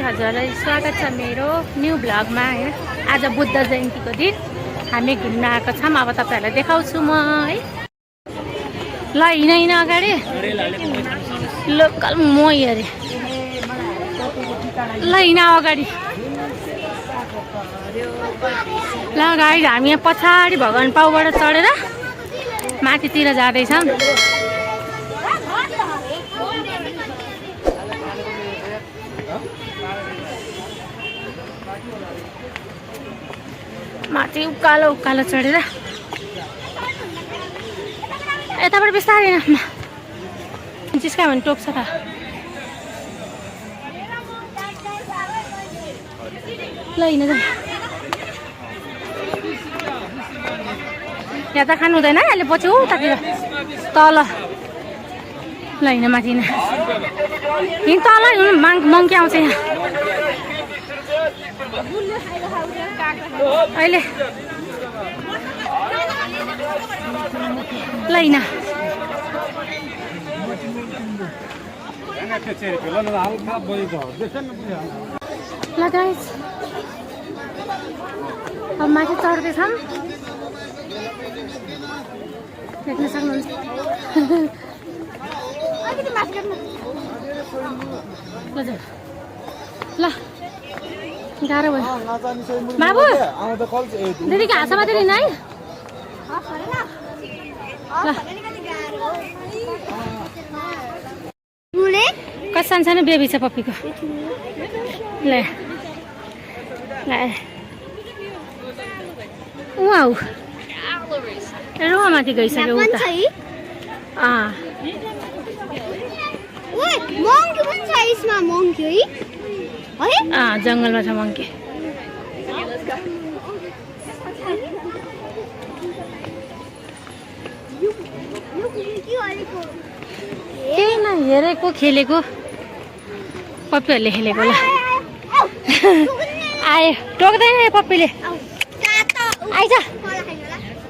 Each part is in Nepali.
हजुरलाई स्वागत छ मेरो न्यू ब्लगमा हैन। आज बुद्ध जयन्तीको दिन हामी घुम्न आएको छौँ। अब तपाईहरुलाई देखाउँछु म है। ल हिँड अगाडि लोकल मोही अरे। ल हिँड अगाडि। ल गाइस हामी यहाँ पछाडि भगवान पाउबाट चढेर माथितिर जाँदैछौँ। माथि उकालो उकालो चढेर यताबाट बिस्तारै जिस्का भने टोक्छ त। ल हिँड जाउँ। यहाँ त खानु हुँदैन अहिले पछि उतातिर तल। ल हिँड माथि हिँड तल मङ्की आउँछ यहाँ अहिले। ल हिँड। ल गाइस अब माथि चढ्दैछौँ। देख्न सक्नुहुन्छ। ल गाह्रो भयो बाबु। दिदीको हाँस मात्रै लिन है। कति सानो सानो बेबी छ पप्पीको। ल वाउ रुवामाथि गइसक्यो उता। जङ्गलमा छ मङ्की। केही न हेरेको खेलेको पप्पीहरूले खेलेको। ल आयो टोक्दैन पप्पीले। आइज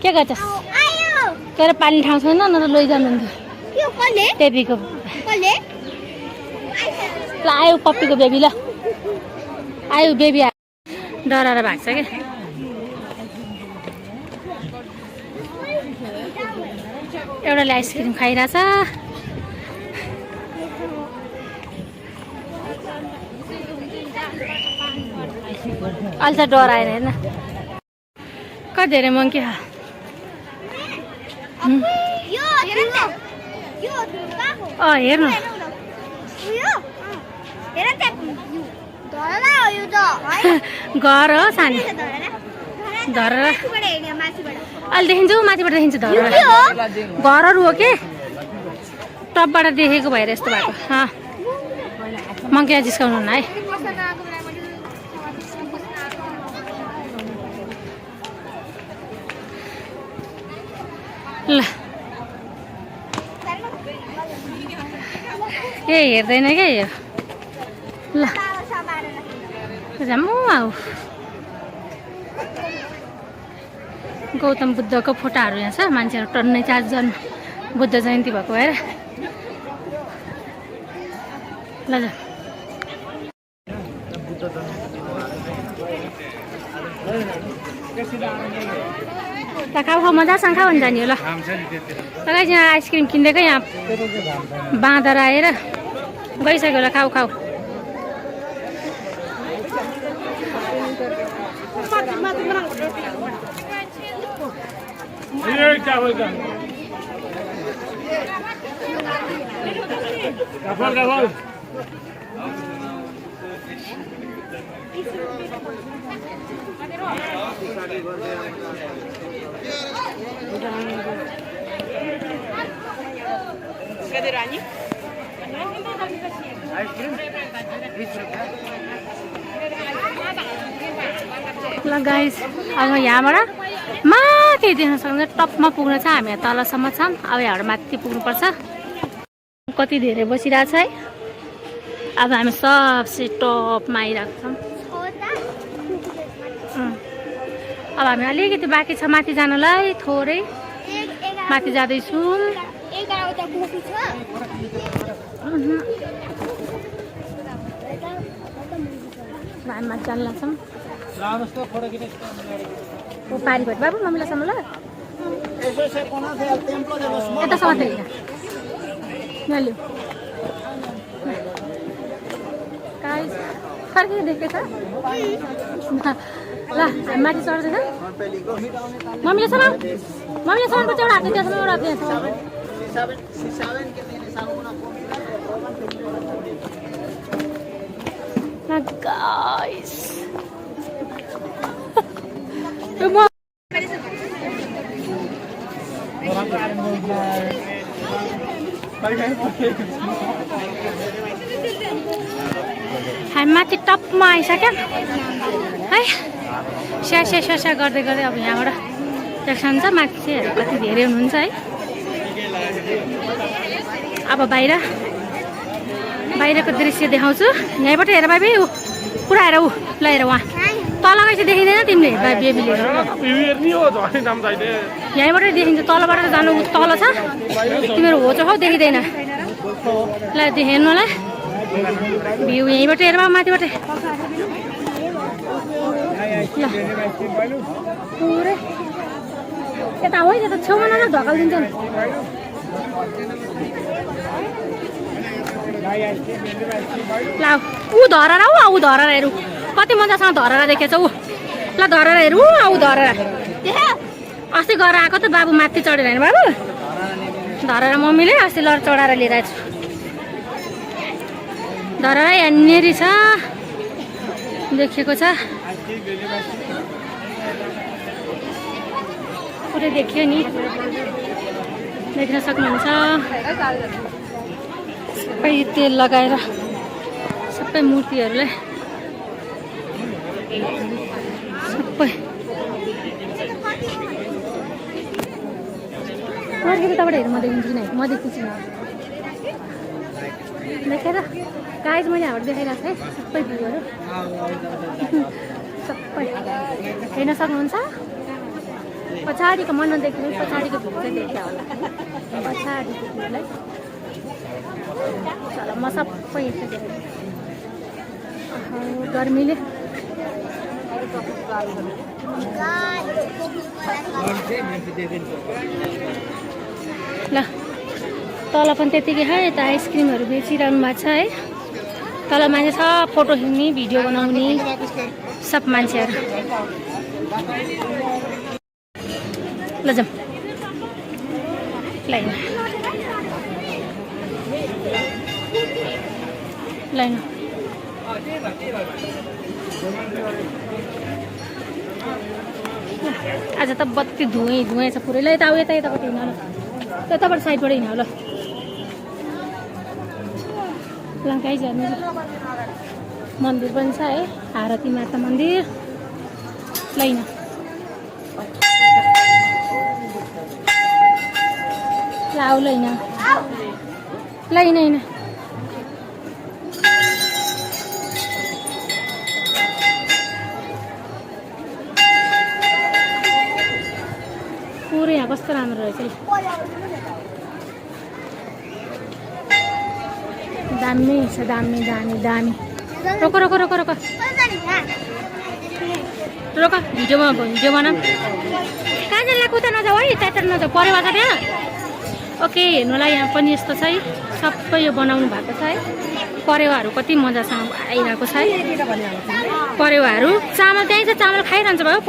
के गर्छस् तेरो पानी ठाउँ छैन न त लैजानुहुन्थ्यो बेबीको। ल आयो पप्पीको बेबी। ल आयो बेबी डराएर भाग्छ क्या। एउटाले आइसक्रिम खाइरहेछ। अहिले त डराएन हेर्न कति धेरै मङ्की। हेर्नु घर हो सानो धरेर अहिले देखिन्छु माथिबाट देखिन्छु धरेर। घरहरू हो के टपबाट देखेको भएर यस्तो भएको। मङ्कीलाई जिस्काउनु न है। ल ए हेर्दैन क्या यो। ल जाऊँ आऊ। गौतम बुद्धको फोटाहरू यहाँ छ। मान्छेहरू टन्नै चार्जन बुद्ध जयन्ती भएको भएर। ल जा खाऊ खाऊ मजासँग खाऊ भने जाने हो। ल लगाइस यहाँ आइसक्रिम किनिदिएको यहाँ बाँदर आएर गइसक्यो। ल खाऊ खाऊ। ल गाइस अब यहाँबाट माथि देख्न सक्नुहुन्छ टपमा पुग्न छ। हामी यहाँ तलसम्म छौँ। अब यहाँबाट माथि पुग्नुपर्छ। कति धेरै बसिरहेछ है। अब हामी सबसे टपमा आइरहेको छौँ। अब हामी अलिकति बाँकी छ माथि जानलाई। थोरै माथि जाँदैछौँ। हामी माथि जान लाग्छौँ ओ पारी भेट बाबु मम्मीलाईसम्म ल यतासम्म थियो यहाँ लियो गाइस फर्किँदै देखेछ ल हामी माथि चढ्दैन मम्मीलाईसम्म पर्छ एउटा हात त्यहाँसम्म एउटा त्यहाँसम्म guys हामी माथि टपमा आइसक्यौँ है स्या गर्दै गर्दै अब यहाँबाट देख्नुहुन्छ माथि चाहिँ कति धेरै हुनुहुन्छ है अब बाहिरको दृश्य देखाउँछु यहीँबाट हेर भाइ ऊ पुरा हेर ऊ ल हेर उहाँ तल चाहिँ देखिँदैन तिमीले बेबीले यहीँबाट देखिन्छ तलबाट जानु तल छ तिमीहरू होचो खाउ देखिँदैन ल हेर्नु होला भ्यू यहीँबाट हेर माथिबाट ल पुरै यता हो यता छेउमा न ढकालिदिन्छ नि ल ऊ धररा ऊ धररा हेरौँ कति मजासँग धररा देखेछ ऊ ल धररा हेरौँ ऊ धररा अस्ति गएर आएको त बाबु माथि चढेर होइन बाबु धररा मम्मीले अस्ति लर चढाएर लिएर आएको छु धररा यहाँनिर छ देखिएको छ पुरै देखियो नि देख्न सक्नुहुन्छ सबै तेल लगाएर सबै मूर्तिहरूलाई सबै तबाट हेर म देखिन्छु किन म देखिन्छु देखेर गाइज मैले हाम्रो देखाइरहेको छु है सबै भ्यूहरू सबै हेर्न सक्नुहुन्छ पछाडिको मन नदेख्नु पछाडिको भ्यू चाहिँ देखिया होला पछाडिको भ्यूलाई चल म सबै यस्तो देखाइदिन्छु गर्मीले ल तल पनि त्यतिकै है यता आइसक्रिमहरू बेचिरहनु भएको छ है तल मान्छे छ फोटो खिच्ने भिडियो बनाउने सब मान्छेहरू ल जाउँ लाइन आज त बत्ती धुएँ छ पुरै ल यता यतापट्टि हिँड ल यताबाट साइडबाट हिँड ल लङ्काइ जाने मन्दिर पनि छ है हारती माता मन्दिर लैन लाउ लैन पुरै यहाँ कस्तो राम्रो रहेछ दामी छ दामी रोक भिडियो बनाऊँ कहाँ जाँदा कुता नजाऊ है त्यता नजाऊ परेवा छ त्यहाँ ओके हेर्नुलाई यहाँ पनि यस्तो छ है सबै यो बनाउनु भएको छ है परेवाहरू कति मजासँग आइरहेको छ है परेवाहरू चामल त्यहीँ छ चामल खाइरहन्छ भयो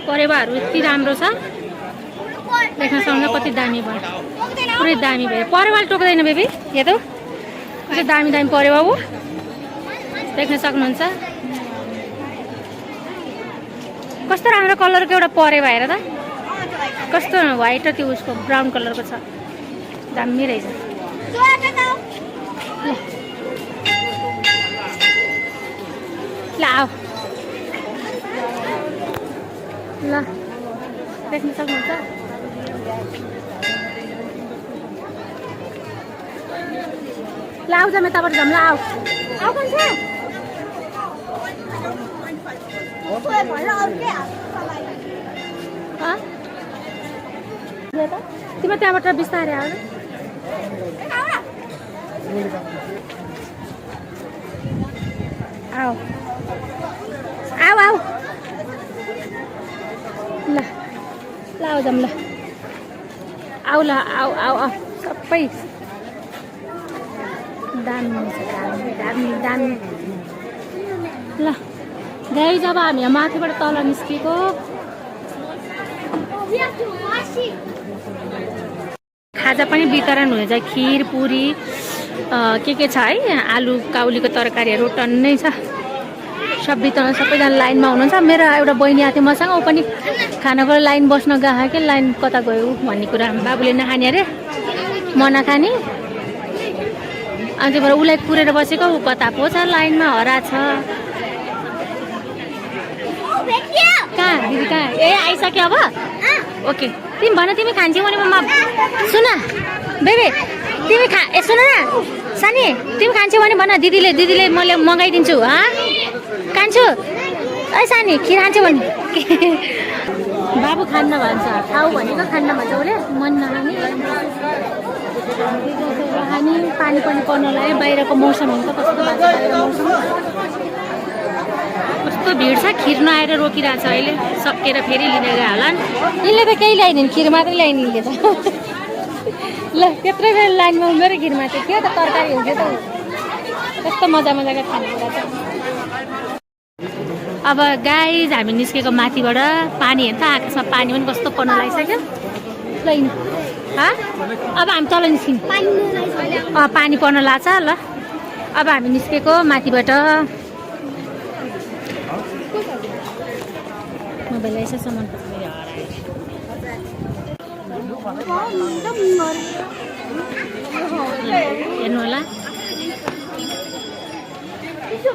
परेवाहरू यति राम्रो छ देख्न सक्नुहुन्छ कति दामी भयो पुरै दामी भयो परेवाले टोक्दैन बेबी हेर्नु कति दामी परेवा ऊ देख्न सक्नुहुन्छ कस्तो राम्रो कलरको एउटा परेवा हेर त कस्तो व्हाइट र त्यो उसको ब्राउन कलरको छ दामी रहेछ ल आऊ ल देख्न सक्नुहुन्छ ल आऊ जाम यताबाट जाम ल आऊ तिमी त्यहाँबाट बिस्तारै आऊ आऊ आऊ जाऊँ ल आऊ ल आऊ आऊ आऊ सबै दामी छ दामी दामी दामी ल गाई जब हामी यहाँ माथिबाट तल निस्केको खाजा पनि वितरण हुन्छ खिर पुरी के छ है आलु काउलीको तरकारीहरू टन्नै छ सब वितरण सबैजना लाइनमा हुनुहुन्छ मेरो एउटा बहिनी आएको थियो मसँग ऊ पनि खानाको लाइन बस्न गएको कि लाइन कता गयो भन्ने कुरा बाबुले नखाने अरे म नखाने अनि त्यही भएर उसलाई कुरेर बसेको ऊ कता पो छ लाइनमा हरा छ कहाँ दिदी कहाँ ए आइसक्यो अब ओके तिमी भन तिमी खान्छौ भने म सुन बेबे तिमी ए सुन न सानी तिमी खान्छौ भने भन दिदीले मैले मगाइदिन्छु खान्छु है सानी खिर खान्छौ भने बाबु खान्न भन्छ खाऊ भनेको खान्न भन्छ उसले मन नखाने खाने पानी पनि पर्न लाग्यो बाहिरको मौसम हुन्छ कस्तो भएको छ बाहिर मौसम कस्तो भिड छ खिर नआएर रोकिरहेको छ अहिले सकेर फेरि लिँदै गयो होला यिनले त केही ल्याइदिनु खिर मात्रै ल्याइदिनु यिनले त ल त्यत्रै बेर लाइनमा उभिएर खिर मात्रै थियो त तरकारी हुन्थ्यो त कस्तो मजाको खानेकुरा छ अब गाइज हामी निस्केको माथिबाट पानी हेर्छ आकाशमा पानी पनि कस्तो पर्न लागिसक्यो ल अब हामी तल निस्किनु पानी पर्न लाग्छ ल अब हामी निस्केको माथिबाट मोबाइल यसो सामान हेर्नु होला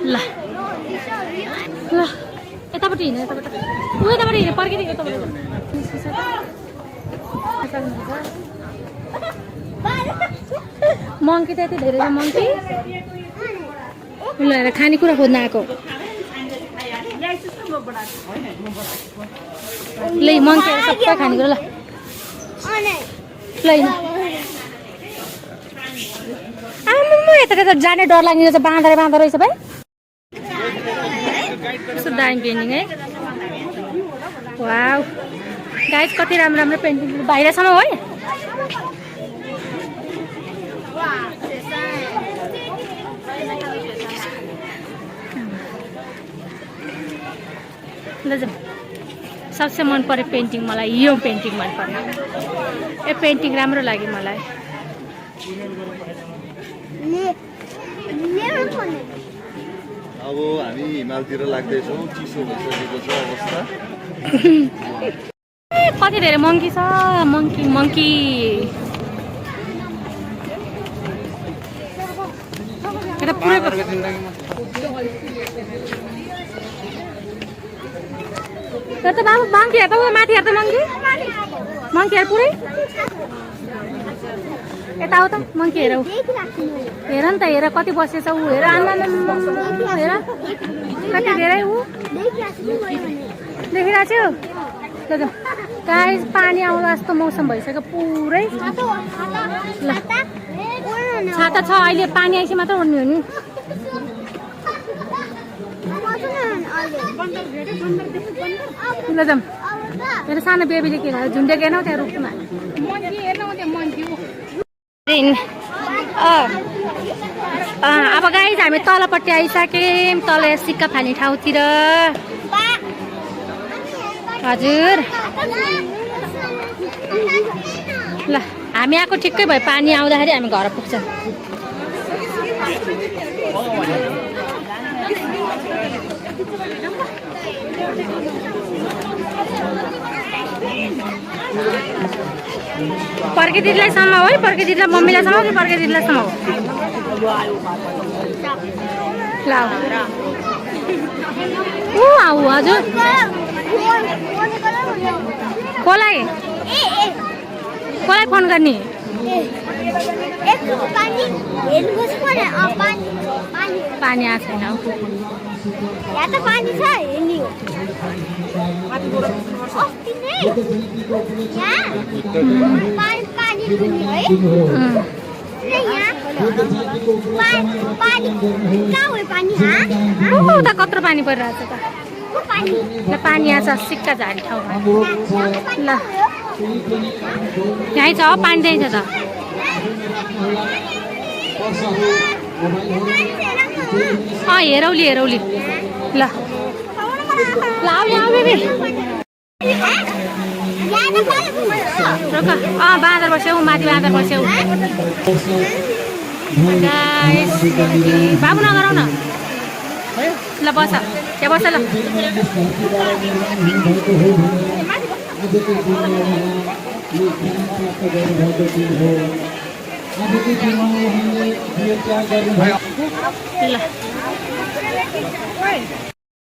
ल ल यतापट्टि हिँड्नु यताबाट हिँड्नु पर्खिदिनु यताबाट मङ्की त यति धेरै छ मङ्की ल खानेकुरा खोज्न आएको ल मङ्कीहरू सबै खानेकुरा ल आम्मा यता जाने डर लाग्ने रहेछ बाँधो रहेछ भाइ कस्तो दामी पेन्टिङ है वाउ गाइस कति राम्रो पेन्टिङ बाहिरसम्म है ल सबसे मन पर्यो पेन्टिङ मलाई यो पेन्टिङ मन पर्यो यो पेन्टिङ राम्रो लाग्यो मलाई अब हामी हिमालतिर लाग्दैछौँ चिसो भइसकेको छ अवस्था कति धेरै मङ्की छ मङ्की एउटा पुरै त बाबु मङ्की हेर त माथि हेर त मङ्की हेर पुरै यता आऊ त मङ्की हेर हेर नि त हेर कति बसेछ ऊ हेर हेर कति धेरै ऊ देखिरहेको छु ल गाइस पानी आउँदा जस्तो मौसम भइसक्यो पुरै ल छाता छ अहिले पानी आएपछि मात्र उड्ने हो नि ल जाऊँ मेरो सानो बेबीले के खायो झुन्डेकेन त्यहाँ रुखमा अब गाइस हामी तलपट्टि आइसक्यौँ तल सिक्का फाल्ने ठाउँतिर हजुर ल हामी आएको ठिक्कै भयो पानी आउँदाखेरि हामी घर पुग्छ पर्के दिदीलाई समाऊ है पर्के दिदीलाई मम्मीलाई समाऊ कि पर्के दिदीलाई समाऊ ल ऊ आऊ हजुर कसलाई फोन गर्ने पानी आएको छैन उता कत्रो पानी परिरहेको छ त ल पानी आएको छ सिक्का झारी ठाउँमा ल यहीँ छ पानी त्यहीँ छ त हेरौली हेरौली ल ल आऊ बेबी बाँदर बस्यौ माथि बाँदर बस्यौ बाबु नगराउ न ल बस त्यहाँ बस ल ल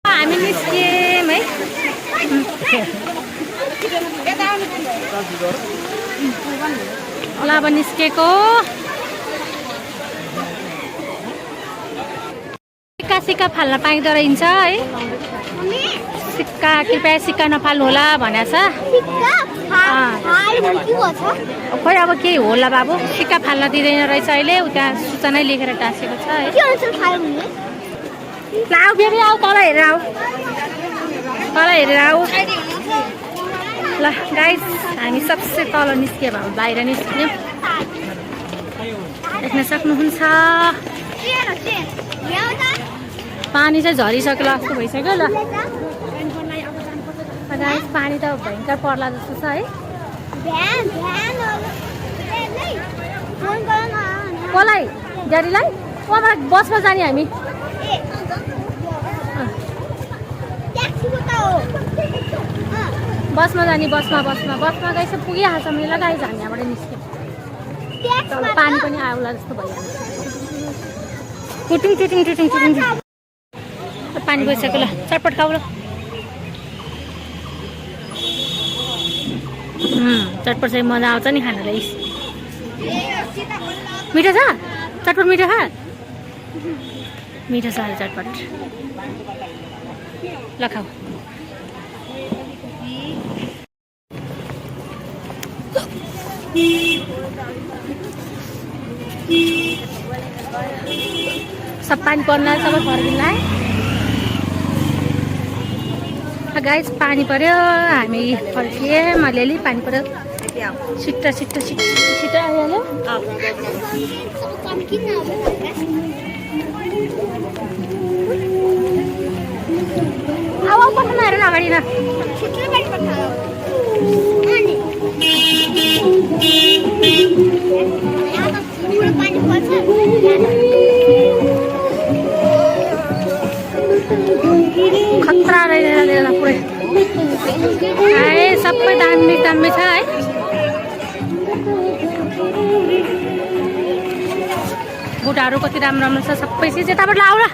हामी निस्क्यौँ है ल अब निस्केको सिक्का फाल्न पाइँदो रहेछ है सिक्का कृपया सिक्का नफाल्नु होला भनेको छ खोइ अब केही होला बाबु सिक्का फाल्न दिँदैन रहेछ अहिले उता सूचना लेखेर टाँसेको छ है ल आऊ बेबी आऊ तल हेरेर आऊ तल हेरेर आऊ ल गाइस हामी सबसे तल निस्क्यौँ अब बाहिर निस्क्यौँ देख्न सक्नुहुन्छ पानी चाहिँ झरिसक्यो जस्तो भइसक्यो ल गाइस पानी त भयङ्कर पर्ला जस्तो छ है कसलाई ड्याडीलाई वहाँबाट बसमा जाने हामी बसमा जाने बसमा गएपछि पुगिहाल्छ मैले गाइस हामी यहाँबाट निस्क्यौँ पानी पनि आउला जस्तो भइहाल्छ टुटुङ पानी गइसक्यो ल चटपट खाऊ ल चटपट चाहिँ मजा आउँछ नि खानालाई मिठो छ चटपट मिठो खा मिठो छ अरे चटपट ल खाऊ सब पानी पर्न सबै फर्किँला गाइस पानी पर्यो हामी फर्कियौँ अलिअलि पानी पर्यो छिट्टो आइहाल्यो अब पठाउनु हेर अगाडि न खतरा रहेछ पुरै सबै दामी छ है बुटाहरू कति राम्रो छ सबै चिज यताबाट आऊ ल